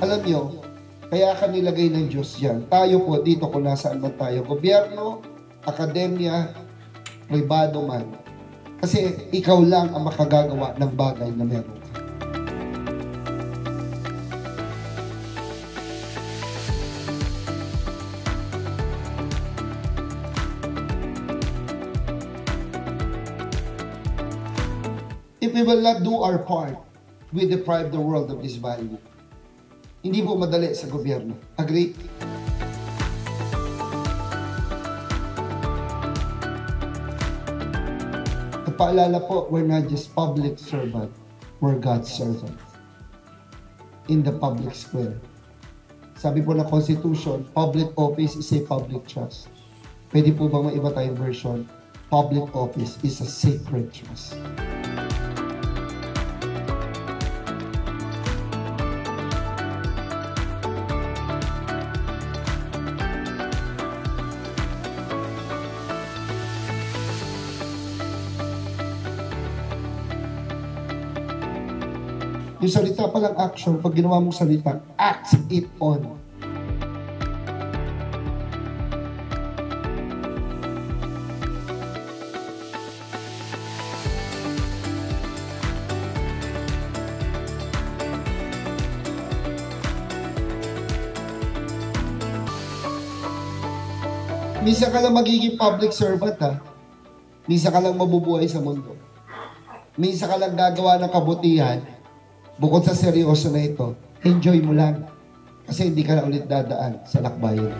Alam nyo, kaya ka nilagay ng Diyos yan. Tayo po dito kung nasaan man tayo. Gobyerno, akademya, pribado man. Kasi ikaw lang ang makagagawa ng bagay na meron ka. If we will not do our part, we deprive the world of this value. Hindi po madali sa gobyerno. Agree? At paalala po, we're not just public servant, we're God's servant. In the public square. Sabi po na Constitution, public office is a public trust. Pwede po bang maiba tayong version? Public office is a sacred trust. Yung salita palang action, pag ginawa mong salita, act it on. Minsan ka lang magiging public servant, ha? Minsan ka lang mabubuhay sa mundo. Minsan ka lang gagawa ng kabutihan. Bukod sa seryoso na ito, enjoy mo lang. Kasi hindi ka na ulit dadaan sa lakbayan.